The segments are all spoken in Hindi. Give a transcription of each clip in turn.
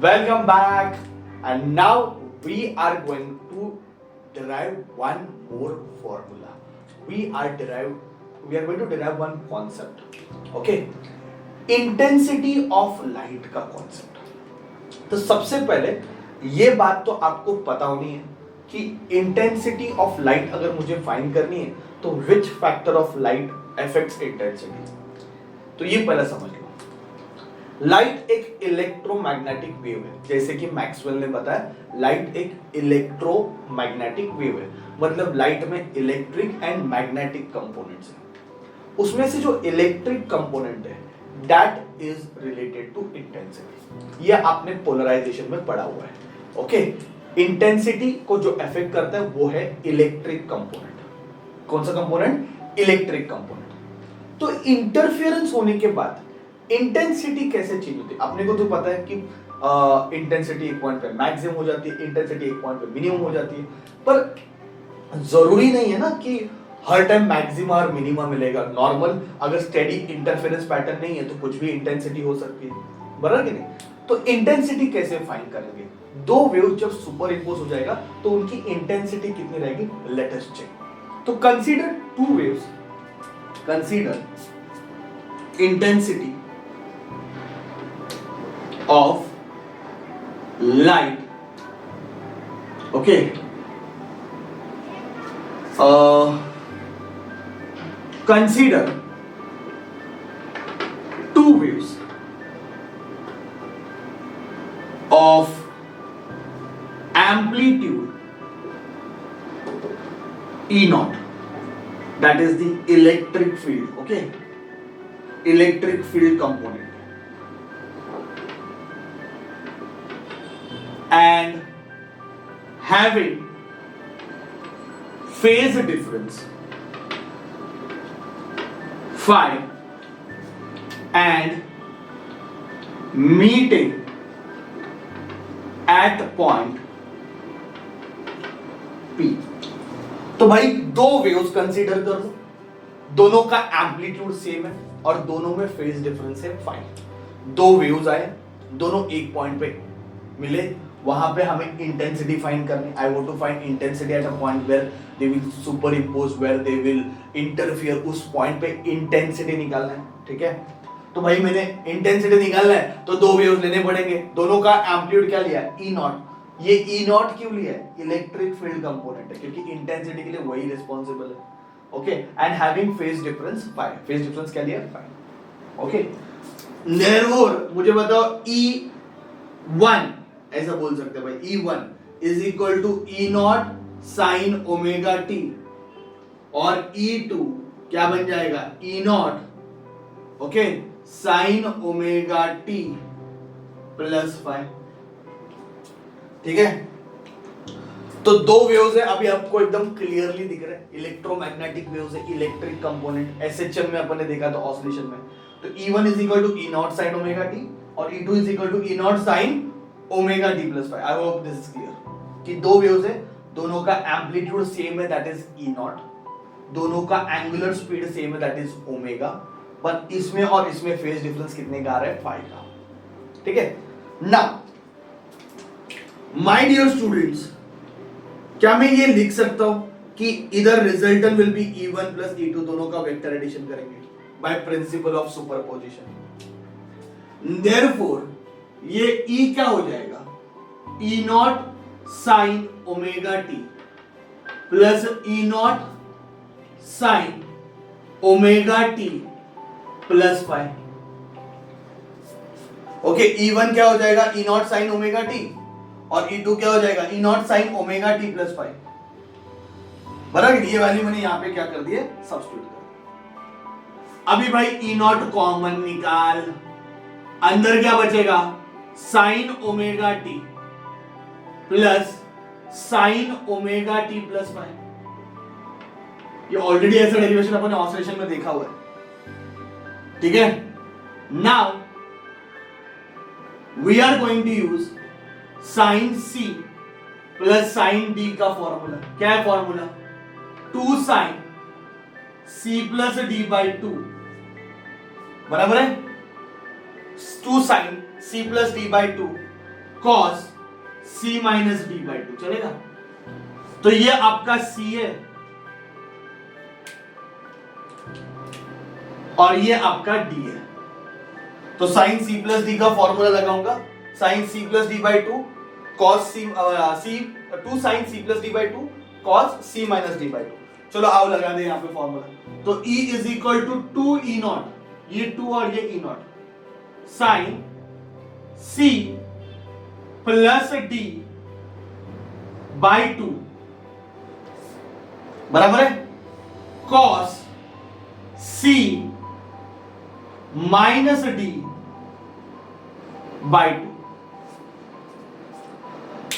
Welcome back, and now we are going to derive one more formula. We are going to derive one concept. Okay, intensity of light का कॉन्सेप्ट. तो सबसे पहले ये बात तो आपको पता होनी है कि इंटेंसिटी ऑफ लाइट अगर मुझे फाइंड करनी है तो which factor of light affects intensity. तो ये पहले समझ लो. लाइट एक इलेक्ट्रोमैग्नेटिक वेव है, जैसे कि मैक्सवेल ने बताया. लाइट एक इलेक्ट्रोमैग्नेटिक वेव है, मतलब लाइट में इलेक्ट्रिक एंड मैग्नेटिक कंपोनेंट्स हैं. उसमें से जो इलेक्ट्रिक कंपोनेंट है that is related to intensity. ये आपने पोलराइजेशन में पढ़ा हुआ है. ओके, इंटेंसिटी को जो अफेक्ट करता है वो है इलेक्ट्रिक कंपोनेंट. कौन सा कंपोनेंट? Electric component. तो इंटरफेरेंस होने के बाद इंटेंसिटी कैसे चेंज होती है? अपने को तो पता है कि इंटेंसिटी एक पॉइंट पे मैक्सिमम हो जाती है, इंटेंसिटी एक पॉइंट पे मिनिमम हो जाती है. पर जरूरी नहीं है ना कि हर टाइम मैक्सिमा और मिनिमा मिलेगा. नॉर्मल अगर स्टेडी इंटरफेरेंस पैटर्न नहीं है तो कुछ भी इंटेंसिटी हो सकती है, बराबर कि नहीं? तो इंटेंसिटी कैसे फाइंड करेंगे? दो वेव जब सुपर इम्पोज हो जाएगा तो उनकी इंटेंसिटी कितनी रहेगी? Let us check. तो consider two waves. Consider intensity of light. Okay, consider two waves of amplitude E naught, that is the electric field. Okay, electric field component, and having phase difference phi and meeting at point P. तो भाई दो वेव्स कंसीडर कर लो, दोनों का एम्पलीट्यूड सेम है और दोनों में फेज डिफरेंस है फाई. दो वेव्स आए, दोनों एक पॉइंट पे मिले, वहां पे हमें इंटेंसिटी फाइंड करनी. I want to find intensity at a point where they will superimpose, where they will interfere. उस पॉइंट पे इंटेंसिटी निकालना है. ठीक है, तो भाई मैंने इंटेंसिटी निकालना है तो दो वेव्स लेने पड़ेंगे. दोनों का एम्पलीट्यूड क्या लिया? ई नॉट. ये ई नॉट क्यों लिया है? इलेक्ट्रिक फील्ड कंपोनेंट है, क्योंकि इंटेंसिटी के लिए वही रिस्पॉन्सिबल है. Okay, and having phase difference phi. Phase difference क्या लिया? फाई. ओके, देयरफॉर मुझे बताओ E1 ऐसा बोल सकते हैं भाई. E1 is equal to E not sine omega t, और E2 क्या बन जाएगा? E not okay sine omega t plus five. ठीक है, तो दो वेव्स है. अभी आपको एकदम क्लियरली दिख रहा है. इलेक्ट्रोमैग्नेटिक वेव्स है, इलेक्ट्रिक कंपोनेंट. एसएचएम में अपन ने देखा था ऑसिलेशन में. तो E1 is equal to E not sine omega t और E2 is equal to E not sine omega t plus five. I hope this is clear कि दो वेव्स है, दोनों का एम्पलीट्यूड सेम है, दैट इज E नॉट. दोनों का एंगुलर स्पीड सेम है, दैट इज ओमेगा. पर इसमें और इसमें फेज डिफरेंस कितने का आ रहा है? 5 का. ठीक है, नाउ माय डियर स्टूडेंट्स, क्या मैं ये लिख सकता हूं कि इधर resultant will be E1 plus E2, दोनों का वेक्टर एडिशन करेंगे by principle of superposition. Therefore ये E क्या हो जाएगा? E not sine omega t plus E not sine omega t plus five. Okay, E1 क्या हो जाएगा? E not sine omega t, और E2 क्या हो जाएगा? E not sine omega t plus five. बराबर. ये वैल्यू मैंने यहां पे क्या कर दी है? सब्स्टिट्यूट कर. अभी भाई E नॉट कॉमन निकाल, अंदर क्या बचेगा? Sine omega t plus sine omega t plus five. ये ऑलरेडी ऐसा डेरिवेशन अपन ने ऑसिलेशन में देखा हुआ है. ठीक है, now we are going to use sine C plus sine D का फॉर्मूला. क्या है formula? 2 sine C plus D by 2 बराबर है 2 sine C plus D by 2 cos c minus D by two चलेगा। तो ये आपका c है और ये आपका d है। तो साइन c प्लस डी का फॉर्मूला लगाऊंगा, sine c plus D by two cos two sine c plus D by two cos c minus D by two. चलो आओ लगा दे यहां पे फॉर्मूला। तो E is equal to 2 E naught, ये 2 और ये E naught, sine C plus D by two बराबर है cos C minus D by two.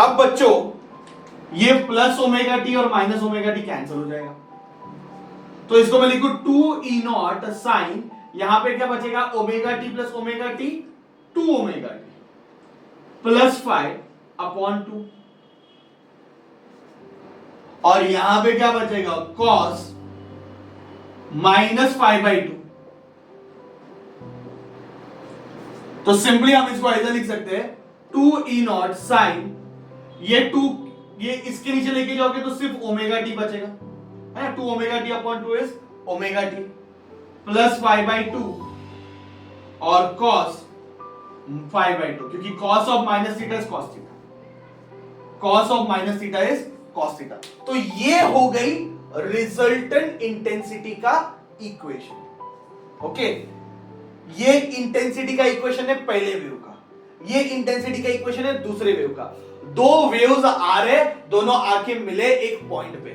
अब बच्चों ये प्लस ओमेगा टी और माइनस ओमेगा टी कैंसिल हो जाएगा, तो इसको मैं लिखूं 2 ई नॉट साइन, यहां पे क्या बचेगा omega t plus omega T 2 omega t plus 5 upon 2, और यहां पे क्या बचेगा कॉस माइनस 5 बाई 2। तो सिंपली हम इसको ऐसा लिख सकते हैं 2 ई नॉट साइन, ये 2 ये इसके नीचे लेके जाओगे तो सिर्फ ओमेगा टी बचेगा, है ना, 2 omega T upon 2 is omega t plus 5 by 2 और cos 5 बाई 2, क्योंकि cos of minus theta is cos theta, cos of minus theta is cos theta. तो ये हो गई रिजल्टेंट इंटेंसिटी का इक्वेशन। ओके, ये इंटेंसिटी का इक्वेशन है पहले वेव का, ये इंटेंसिटी का इक्वेशन है दूसरे वेव का। दो वेव्स आ रहे, दोनों आके मिले एक पॉइंट पे,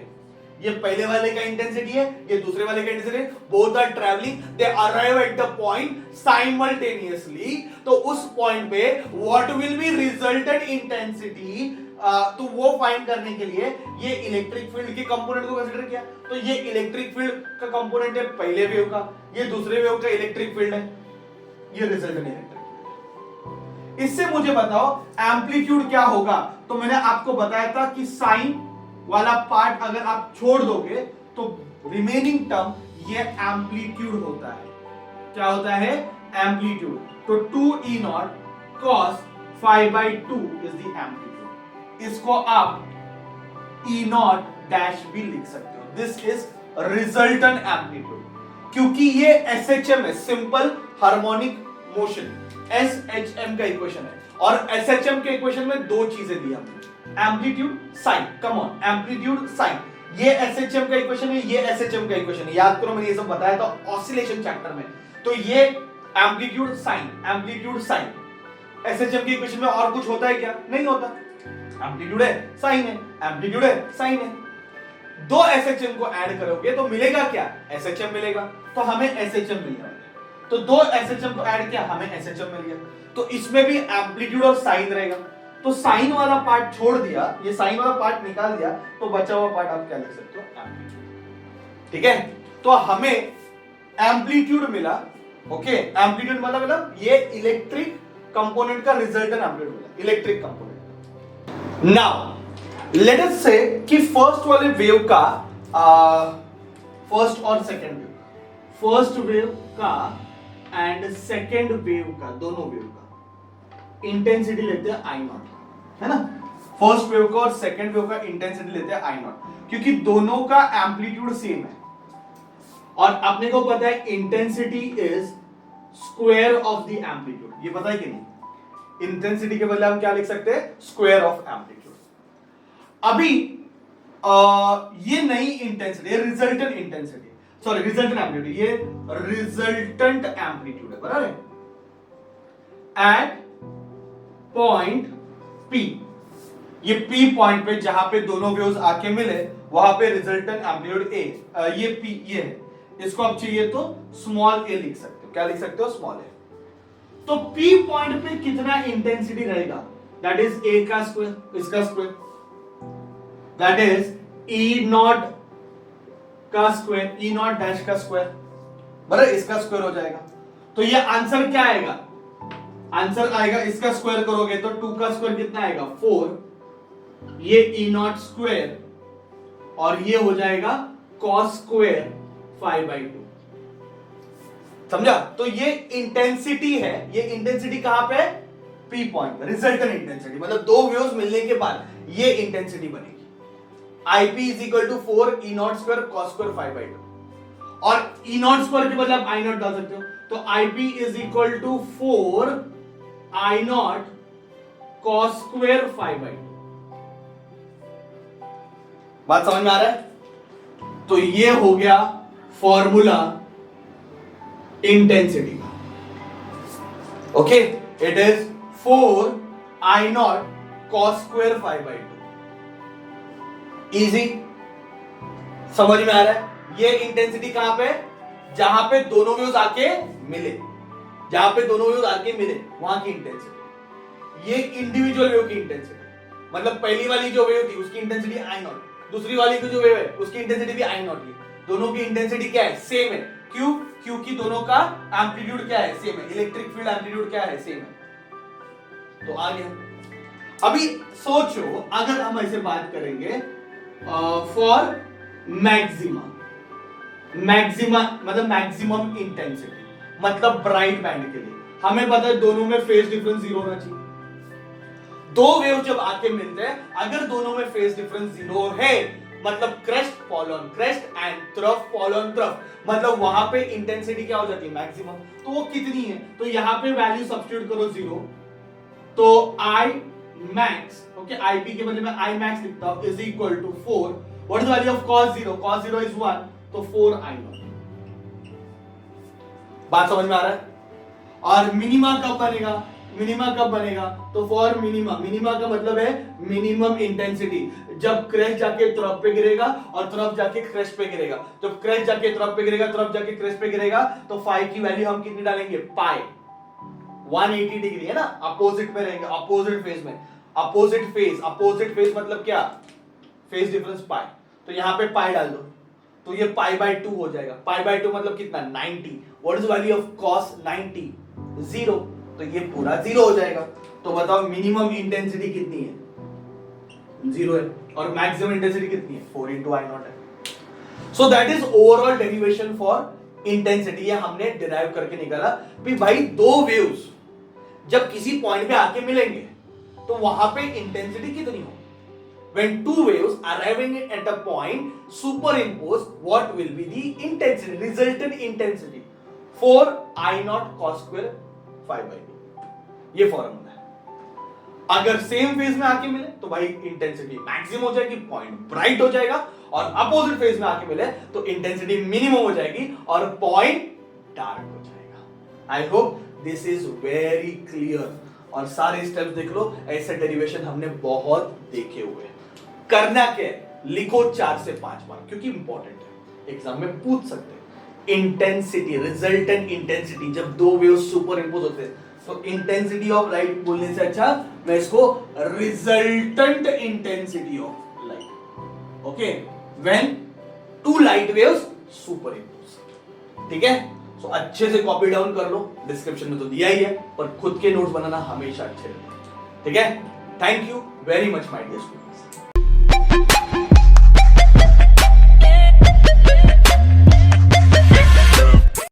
ये पहले वाले का इंटेंसिटी है, ये दूसरे वाले का इंटेंसिटी है, both are travelling, they arrive at the point simultaneously. तो उस पॉइंट पे what will be resultant intensity, तो वो फाइंड करने के लिए ये इलेक्ट्रिक फील्ड के कंपोनेंट को कंसीडर किया। तो ये इलेक्ट्रिक फील्ड का कंपोनेंट है पहले वेव का, ये दूसरे वेव का इलेक्ट्रिक फील्ड है, ये रिजल्टेंट इलेक्ट्रिक फील्ड। इससे मुझे बताओ एम्पलीट्यूड क्या होगा। तो मैंने आपको बताया था कि साइन वाला पार्ट अगर आप छोड़ दोगे तो रिमेनिंग टर्म ये एम्पलीट्यूड होता है। क्या होता है एम्पलीट्यूड। तो 2 E naught cos 5 by 2 is the amplitude. इसको आप ई नॉट डैश भी लिख सकते हो, दिस इज रिजल्टेंट एम्पलीट्यूड, क्योंकि ये एसएचएम है, सिंपल हार्मोनिक मोशन, एसएचएम का इक्वेशन है। और एसएचएम के इक्वेशन में दो चीजें दी हमने, amplitude sine, come on, amplitude sine, ये एसएचएम का इक्वेशन है, ये एसएचएम का इक्वेशन है। याद करो मैंने ये सब बताया था ऑसिलेशन चैप्टर में। तो ये amplitude sine, amplitude sine, SHM के इक्वेशन में और कुछ होता है क्या? नहीं होता। एम्पलीट्यूड है साइन है, एम्पलीट्यूड है साइन है, दो एसएचएम को ऐड करोगे तो मिलेगा क्या? एसएचएम मिलेगा। तो हमें एसएचएम मिल गया, तो दो एसएचएम को ऐड किया, हमें एसएचएम मिल गया। तो इसमें भी एम्पलीट्यूड और साइन रहेगा। तो साइन वाला पार्ट छोड़ दिया, ये साइन वाला पार्ट निकाल दिया, तो बचा हुआ पार्ट आप क्या लिख सकते हो? एम्पलीट्यूड। ठीक है, तो हमें एम्पलीट्यूड मिला। ओके, एम्पलीट्यूड मतलब ये इलेक्ट्रिक कंपोनेंट का रिजल्टेंट एम्पलीट्यूड मिला, electric component. Now let us से कि फर्स्ट वाले वेव का फर्स्ट और सेकंड वेव, फर्स्ट वेव का एंड सेकंड वेव का, दोनों वेव का इंटेंसिटी लेते हैं आई नॉट, है ना। फर्स्ट वेव का और सेकंड वेव का इंटेंसिटी लेते हैं आई नॉट, क्योंकि दोनों का एम्पलीट्यूड सेम है और अपने को पता है intensity is square of the amplitude. ये पता है कि नहीं? इंटेंसिटी के बदले हम क्या लिख सकते हैं? Square of amplitude. अभी ये नई intensity, resultant intensity, sorry resultant amplitude, ये रिजल्टेंट एम्पलीट्यूड है, बराबर है। एट पॉइंट P, ये P पॉइंट पे जहां पे दोनों वेव्स आके मिले वहां पे रिजल्टेंट एम्पलीट्यूड A, ये P ये है, इसको आप चाहिए तो स्मॉल a लिख सकते हो। क्या लिख सकते हो? Small a। तो P पॉइंट पे कितना इंटेंसिटी रहेगा? दैट इज a का स्क्वायर, इसका square, that is E not का स्क्वायर, E नॉट डैश का स्क्वायर, बराबर, इसका स्क्वायर हो जाएगा। तो ये आंसर क्या आएगा? आंसर आएगा, इसका स्क्वायर करोगे तो 2 का स्क्वायर कितना आएगा? 4, ये E नॉट स्क्वायर और ये हो जाएगा cos स्क्वायर 5 बाई 2। समझा? तो ये इंटेंसिटी है, ये इंटेंसिटी कहां पे? पी पॉइंट में रिजल्टेंट इंटेंसिटी, मतलब दो वेव्स मिलने के बाद ये इंटेंसिटी बनेगी। Ip is equal to 4 E naught square cos square 5/2, और ई नॉट स्क्वायर के बदले आप आई नॉट डाल सकते हो, तो Ip is equal to 4 I naught cos square 5/2। बात समझ में आ रहा है? तो ये हो गया फॉर्मूला इंटेंसिटी का। Okay, it is 4 I naught cos square 5/2। Easy, समझ में आ रहा है? ये इंटेंसिटी कहां पे? जहां पे दोनों वेव्स आके मिले, जहां पे दोनों वेव्स आके मिले वहां की इंटेंसिटी। ये इंडिविजुअल वेव की इंटेंसिटी, मतलब पहली वाली जो वेव थी उसकी इंटेंसिटी आई नॉट, दूसरी वाली की जो वेव है उसकी इंटेंसिटी भी आई नॉट ही। दोनों की इंटेंसिटी क्या है? सेम है। क्यों? क्योंकि दोनों का एम्पलीट्यूड क्या है? सेम है। इलेक्ट्रिक फील्ड एम्पलीट्यूड क्या है? सेम है। तो आ गया। अभी सोचो अगर हम ऐसे बात करेंगे फॉर मैक्सिमम, मतलब मैक्सिमम इंटेंसिटी, मतलब ब्राइट बैंड के लिए हमें पता है दोनों में फेज डिफरेंस 0 होना चाहिए। दो वेव जब आके मिलते हैं, अगर दोनों में फेज डिफरेंस 0 है, मतलब crest fall on crest and trough fall on trough, मतलब वहां पे इंटेंसिटी क्या हो जाती है? मैक्सिमम। तो वो कितनी है? तो यहां पे वैल्यू सब्स्टिट्यूट करो 0, तो आई मैक्स, ओके, आईपी के बदले में आई मैक्स लिखता हूं, is equal to 4, what is value of cos 0? cos 0 is 1, तो 4 आई नॉट। बात समझ में आ रहा है? और मिनिमा कब बनेगा? मिनिमा कब बनेगा? तो फॉर मिनिमा, मिनिमा का मतलब है मिनिमम इंटेंसिटी, जब क्रेस्ट जाके ट्रफ पे गिरेगा और ट्रफ जाके क्रेस्ट पे गिरेगा। जब क्रेस्ट जाके ट्रफ पे गिरेगा, ट्रफ जाके क्रेस्ट पे गिरेगा, तो फाई की वैल्यू हम कितनी डालेंगे? पाई। 180 डिग्री है ना, अपोजिट में रहेंगे, अपोजिट फेज में। अपोजिट फेज मतलब क्या? Phase difference pi. तो यहां पे पाई डाल दो, तो ये π/2 हो जाएगा। π/2 मतलब कितना? 90। What is value of cos 90? 0, तो ये पूरा 0 हो जाएगा। तो बताओ मिनिमम इंटेंसिटी कितनी है? 0 है। और मैक्सिमम इंटेंसिटी कितनी है? 4 × I नॉट है। So that is overall derivation for intensity. ये हमने डिराइव करके निकाला कि भाई दो वेव्स जब किसी पॉइंट पे आके मिलेंगे तो वहां पे इंटेंसिटी कितनी हो। When two waves arriving at a point superimpose, what will be the intensity, resultant intensity? 4 I naught cos square 5/2। ये फॉर्मूला है। अगर सेम फेज में आके मिले तो भाई इंटेंसिटी मैक्सिमम हो जाएगी, पॉइंट ब्राइट हो जाएगा, और अपोजिट फेज में आके मिले तो इंटेंसिटी मिनिमम हो जाएगी और पॉइंट डार्क हो जाएगा। आई hope this is very clear. और सारे स्टेप्स देख लो, ऐसे डेरिवेशन हमने बहुत देखे हुए हैं। करना क्या है? लिखो 4 से 5 बार, क्योंकि इंपॉर्टेंट है, एग्जाम में पूछ सकते हैं। इंटेंसिटी, रिजल्टेंट इंटेंसिटी, जब दो वेव्स सुपर इंपोज होते हैं तो इंटेंसिटी ऑफ लाइट बोलने से अच्छा मैं इसको resultant intensity of light, okay, when two light waves superimpose. ठीक है? सो अच्छे से कॉपी डाउन कर लो, डिस्क्रिप्शन में तो दिया ही है, पर खुद के नोट्स बनाना हमेशा अच्छे रहते हैं। ठीक है? Thank you very much my dear students.